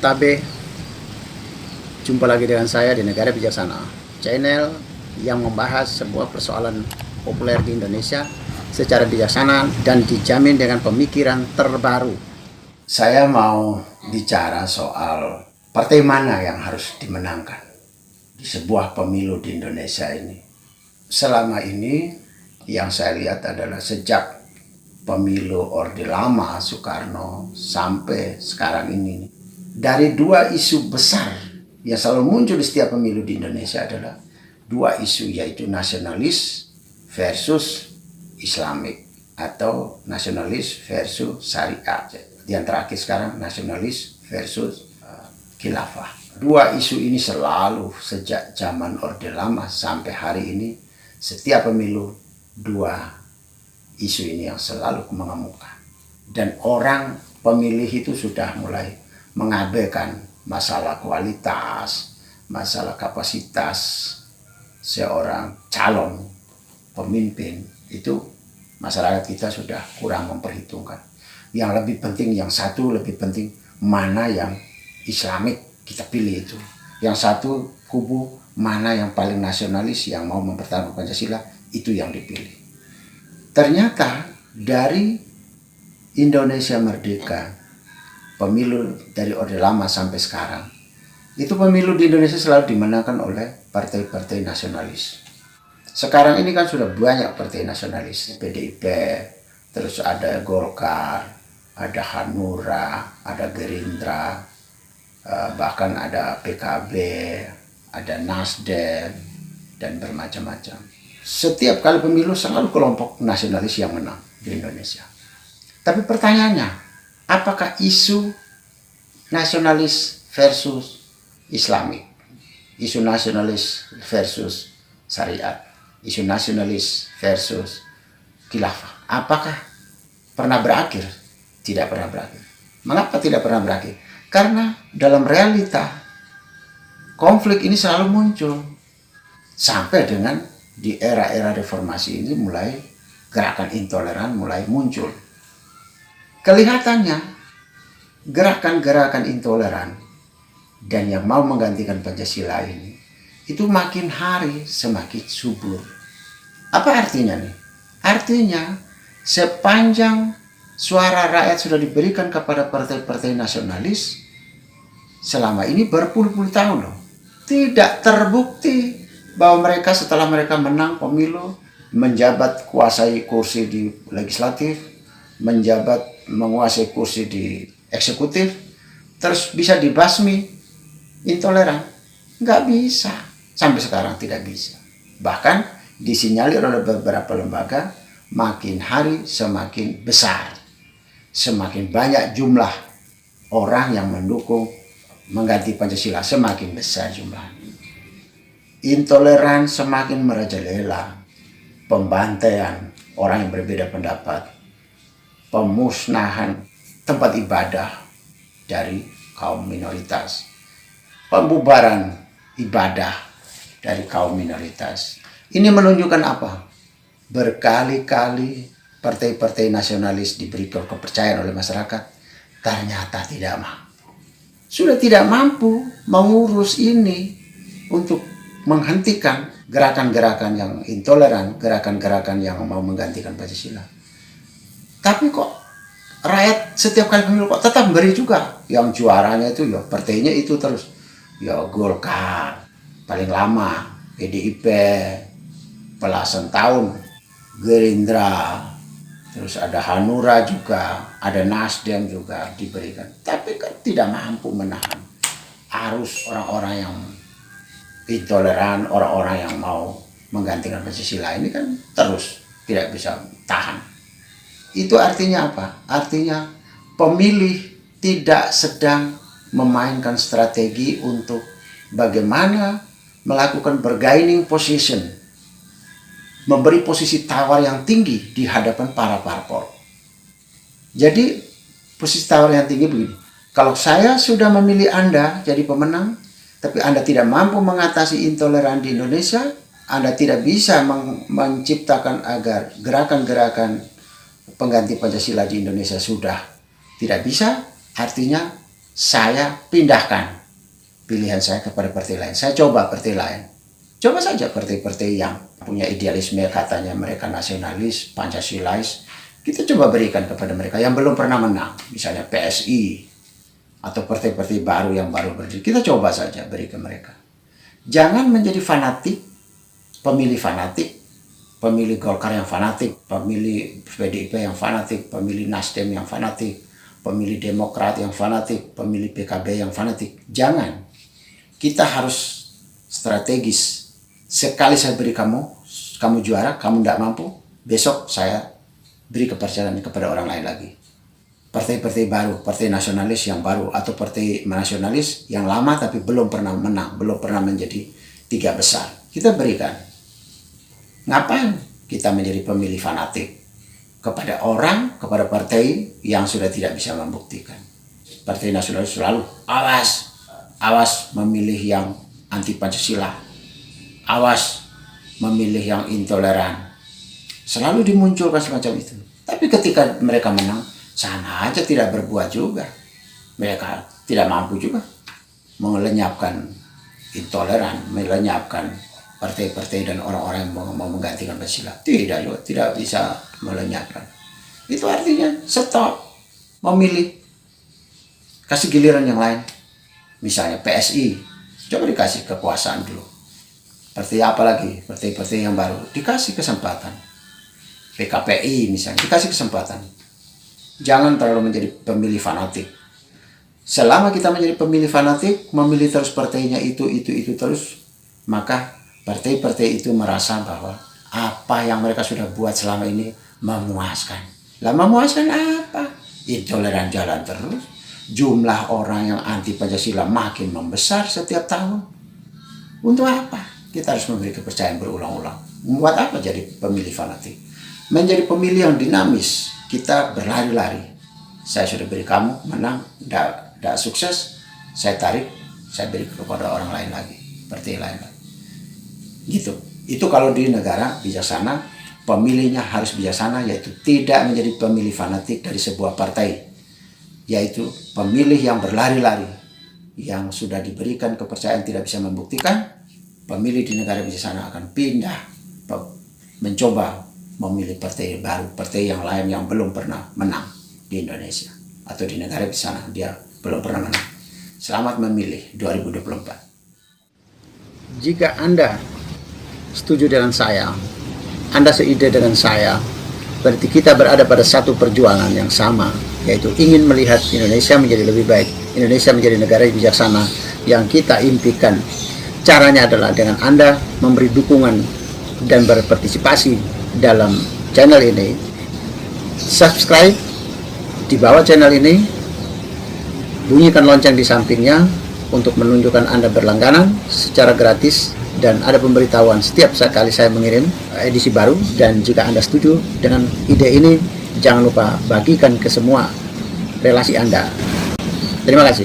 Tabe, jumpa lagi dengan saya di Negara Bijaksana, channel yang membahas sebuah persoalan populer di Indonesia secara bijaksana dan dijamin dengan pemikiran terbaru. Saya mau bicara soal partai mana yang harus dimenangkan di sebuah pemilu di Indonesia ini. Selama ini yang saya lihat adalah sejak pemilu Orde Lama Soekarno sampai sekarang ini, dari dua isu besar yang selalu muncul di setiap pemilu di Indonesia adalah dua isu, yaitu nasionalis versus Islamik atau nasionalis versus syariat. Yang terakhir sekarang nasionalis versus khilafah. Dua isu ini selalu sejak zaman Orde Lama sampai hari ini, setiap pemilu dua isu ini yang selalu mengemuka. Dan orang pemilih itu sudah mulai mengabaikan masalah kualitas, masalah kapasitas seorang calon pemimpin. Itu masyarakat kita sudah kurang memperhitungkan. Yang lebih penting, yang satu lebih penting, mana yang Islamik kita pilih itu. Yang satu kubu mana yang paling nasionalis, yang mau mempertahankan Pancasila, itu yang dipilih. Ternyata dari Indonesia merdeka, pemilu dari Orde Lama sampai sekarang, itu pemilu di Indonesia selalu dimenangkan oleh partai-partai nasionalis. Sekarang ini kan sudah banyak partai nasionalis, PDIP, terus ada Golkar, ada Hanura, ada Gerindra, bahkan ada PKB, ada Nasdem, dan bermacam-macam. Setiap kali pemilu selalu kelompok nasionalis yang menang di Indonesia. Tapi pertanyaannya, apakah isu nasionalis versus Islamik, isu nasionalis versus syariat, isu nasionalis versus khilafah, apakah pernah berakhir? Tidak pernah berakhir. Mengapa tidak pernah berakhir? Karena dalam realita konflik ini selalu muncul sampai dengan di era-era reformasi ini mulai gerakan intoleran mulai muncul. Kelihatannya gerakan-gerakan intoleran dan yang mau menggantikan Pancasila ini itu makin hari semakin subur. Apa artinya nih? Artinya sepanjang suara rakyat sudah diberikan kepada partai-partai nasionalis selama ini berpuluh-puluh tahun loh, tidak terbukti bahwa mereka setelah mereka menang pemilu, menjabat kuasai kursi di legislatif, menjabat menguasai kursi di eksekutif, terus bisa dibasmi intoleran. Nggak bisa. Sampai sekarang tidak bisa. Bahkan disinyalir oleh beberapa lembaga, makin hari semakin besar. Semakin banyak jumlah orang yang mendukung mengganti Pancasila, semakin besar jumlahnya. Intoleran semakin merajalela, pembantaian orang yang berbeda pendapat, pemusnahan tempat ibadah dari kaum minoritas, pembubaran ibadah dari kaum minoritas. Ini menunjukkan apa? Berkali-kali partai-partai nasionalis diberikan kepercayaan oleh masyarakat, ternyata tidak mampu. Sudah tidak mampu mengurus ini untuk menghentikan gerakan-gerakan yang intoleran, gerakan-gerakan yang mau menggantikan Pancasila. Tapi kok rakyat setiap kali pemilu kok tetap beri juga. Yang juaranya itu ya partainya itu terus. Ya Golkar, paling lama, PDIP, belasan tahun, Gerindra, terus ada Hanura juga, ada Nasdem juga diberikan. Tapi kan tidak mampu menahan arus orang-orang yang intoleran, orang-orang yang mau menggantikan Pancasila ini kan terus tidak bisa tahan. Itu artinya apa? Artinya pemilih tidak sedang memainkan strategi untuk bagaimana melakukan bargaining position, memberi posisi tawar yang tinggi di hadapan para parpol. Jadi posisi tawar yang tinggi begini, kalau saya sudah memilih Anda jadi pemenang, tapi Anda tidak mampu mengatasi intoleran di Indonesia, Anda tidak bisa menciptakan agar gerakan-gerakan pengganti Pancasila di Indonesia sudah tidak bisa, artinya saya pindahkan pilihan saya kepada partai lain. Saya coba partai lain. Coba saja partai-partai yang punya idealisme, katanya mereka nasionalis, Pancasilais, kita coba berikan kepada mereka yang belum pernah menang, misalnya PSI atau partai-partai baru yang baru berdiri. Kita coba saja beri ke mereka. Jangan menjadi fanatik, pemilih Golkar yang fanatik, pemilih PDIP yang fanatik, pemilih Nasdem yang fanatik, pemilih Demokrat yang fanatik, pemilih PKB yang fanatik. Jangan. Kita harus strategis. Sekali saya beri kamu juara, kamu tidak mampu, besok saya beri kepercayaan kepada orang lain lagi. Partai-partai baru, partai nasionalis yang baru, atau partai nasionalis yang lama tapi belum pernah menang, belum pernah menjadi 3 besar. Kita berikan. Ngapain kita menjadi pemilih fanatik kepada orang, kepada partai yang sudah tidak bisa membuktikan? Partai nasionalis selalu awas memilih yang anti Pancasila, awas memilih yang intoleran. Selalu dimunculkan semacam itu. Tapi ketika mereka menang, sama aja tidak berbuat juga. Mereka tidak mampu juga melenyapkan intoleran, melenyapkan partai-partai dan orang-orang yang mau menggantikan Pancasila. Tidak bisa melenyapkan. Itu artinya stop memilih, kasih giliran yang lain. Misalnya PSI, coba dikasih kekuasaan dulu. Partai apa lagi? Partai-partai yang baru dikasih kesempatan. PKPI misalnya dikasih kesempatan. Jangan terlalu menjadi pemilih fanatik. Selama kita menjadi pemilih fanatik, memilih terus partainya itu terus, maka partai-partai itu merasa bahwa apa yang mereka sudah buat selama ini memuaskan. Lah memuaskan apa? Intoleran jalan terus. Jumlah orang yang anti Pancasila makin membesar setiap tahun. Untuk apa? Kita harus memberi kepercayaan berulang-ulang. Membuat apa jadi pemilih fanatik? Menjadi pemilih yang dinamis. Kita berlari-lari. Saya sudah beri kamu, menang, tidak sukses, saya tarik, saya beri kepada orang lain lagi, partai lain lagi. Gitu. Itu kalau di negara bijaksana, pemilihnya harus bijaksana, yaitu tidak menjadi pemilih fanatik dari sebuah partai, yaitu pemilih yang berlari-lari, yang sudah diberikan kepercayaan tidak bisa membuktikan. Pemilih di negara bijaksana akan pindah, mencoba memilih partai baru, partai yang lain yang belum pernah menang di Indonesia atau di negara bijaksana, dia belum pernah menang. Selamat memilih 2024. Jika Anda setuju dengan saya, Anda seide dengan saya, berarti kita berada pada satu perjuangan yang sama, yaitu ingin melihat Indonesia menjadi lebih baik, Indonesia menjadi negara yang bijaksana yang kita impikan. Caranya adalah dengan Anda memberi dukungan dan berpartisipasi dalam channel ini. Subscribe di bawah channel ini, bunyikan lonceng di sampingnya untuk menunjukkan Anda berlangganan secara gratis, dan ada pemberitahuan setiap kali saya mengirim edisi baru. Dan jika Anda setuju dengan ide ini, jangan lupa bagikan ke semua relasi Anda. Terima kasih.